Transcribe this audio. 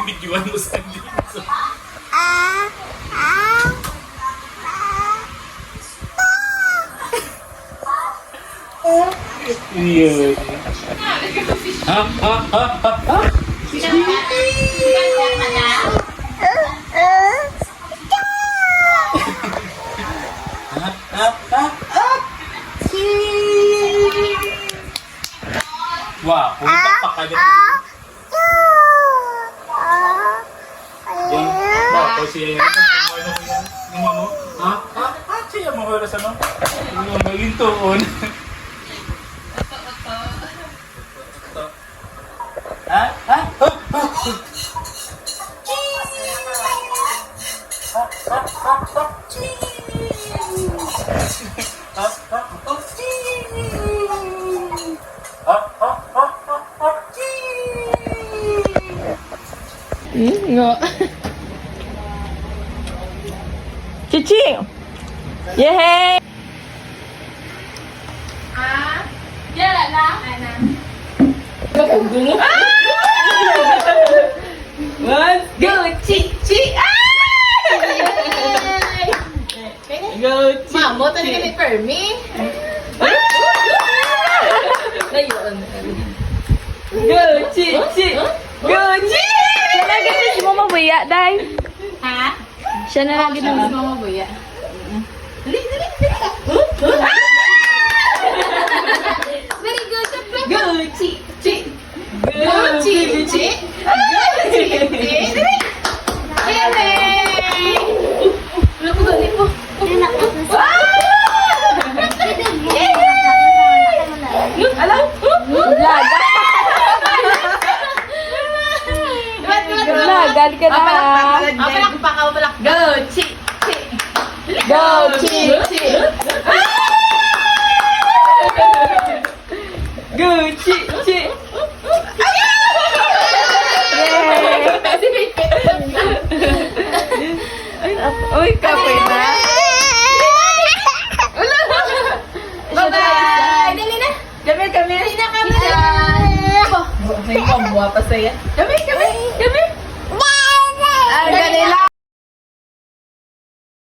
Binibidyoan mo sa dito. Yun. Ha? Ha? Ha? Ha? Ha? Wow, pumunta pa ka din. Yan, bakit siya yung ano? Ha? Ha? Ha? Siya mo oras ano? Yung maging tuon. Ha? Ha? Ha? Nga. Cici! Yehey! Yala na. Let's go, Cici! Go, Cici! Mamo, talaga ni Fermi. Ayun. Go, Cici! Go, Cici! Siya na ganyan si Mama Buya, day. Ha? Siya na lang Ano ganyan. si Mama Buya? Dali, dali, Very good. Go, Cici! Go, Cici. Go, Cici. Yay! Wala ko galing po. Alam? Laga. Laga ka na. Palak. Go, Cici. Go, Cici! Go, Cici! Uy, kapoy na. Bye-bye! Dali na! Kami. Dali na kami! May pambuha pa sa'yo. Kami!